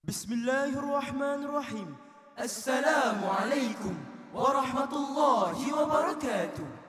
Bismillahirrahmanirrahim. Assalamualaikum warahmatullahi wabarakatuh.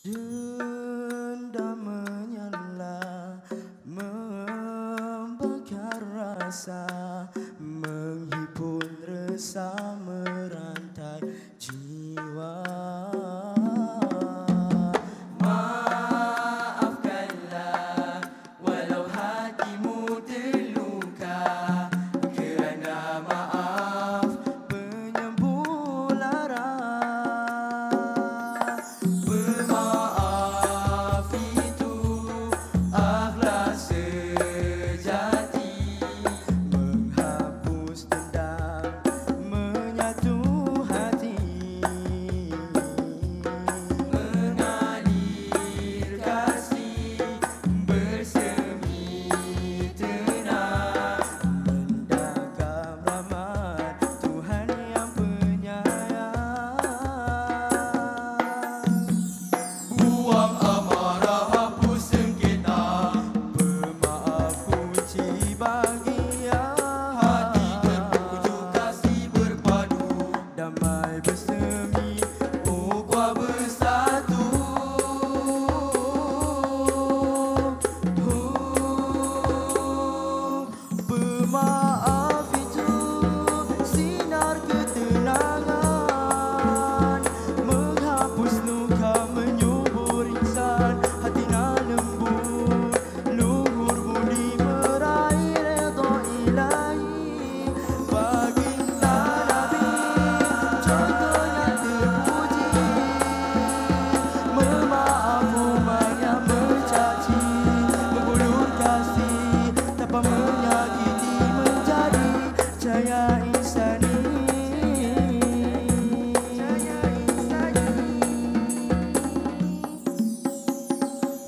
Dendam menyala, membakar rasa, menghipun resah merantai jiwa. Maafkanlah walau hatimu terluka, kerana maaf penyembuh lara. Bermaaf itu akhlak sejati, menghapus dendam, menyatu hati, mengalir kasih bersemi tenang, mendagam rahmat Tuhan yang penyayang. Buang amarah, hapus sengketa, bermaaf kunci bahagia. Hati terpuju, kasih berpadu, damai bersemi, ukhuwah bersatu. Bermaaf itu sinar ketenangan, menghapus luka, menyubur insan, hatinya lembut, luhur budi meraih redha ilahi. Baginda Nabi contohnya terpuji, memaaf umat yang mencaci, membulur kasih tanpa menyakiti, menjadi cahaya insani.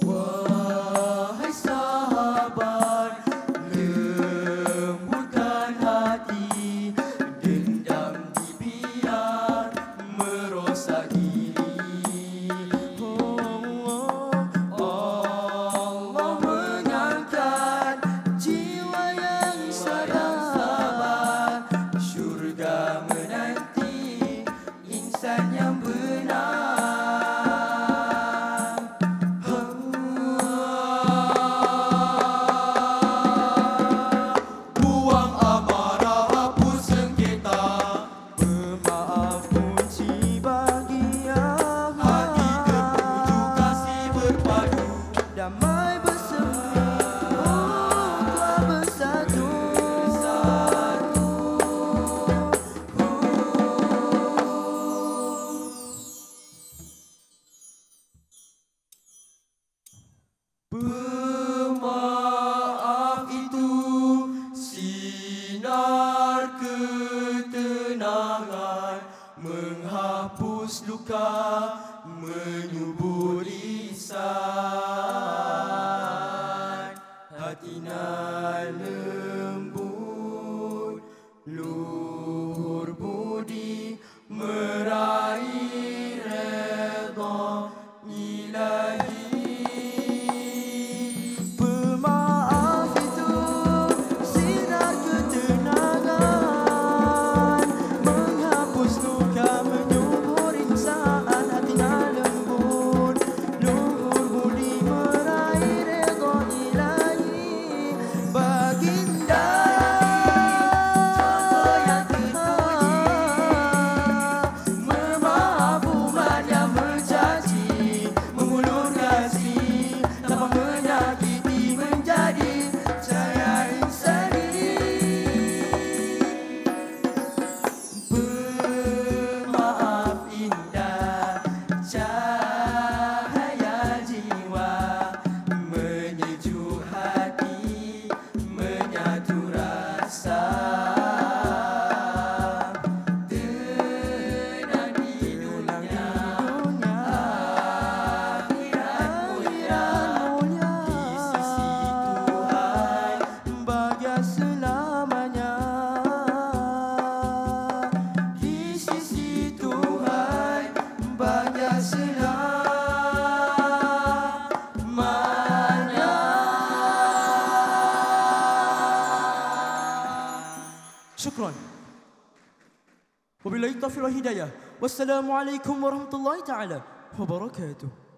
Wahai sahabat, lembutkan hati, dendam dibiar merosak diri. Allah mengangkat jiwa yang sabar, syurga menanti insan yang benar. Buang amarah, hapus sengketa, bermaaf kunci bahagia. Hati terpuju, kasih berpadu, damai bersemi, ukhuwah bersatu. Bermaaf itu sinar ketenangan, menghapus luka, menyubur insan, hatinya lembut, luhur budi meraih redha ilahi. Bermaaf itu sinar ketenangan, menghapus luka, menyubur insan, hatinya lembut, luhur budi meraih bahagia selamanya. Syukran. Wabillahi taufiq wal hidayah. Wassalamualaikum warahmatullahi taala wabarakatuh.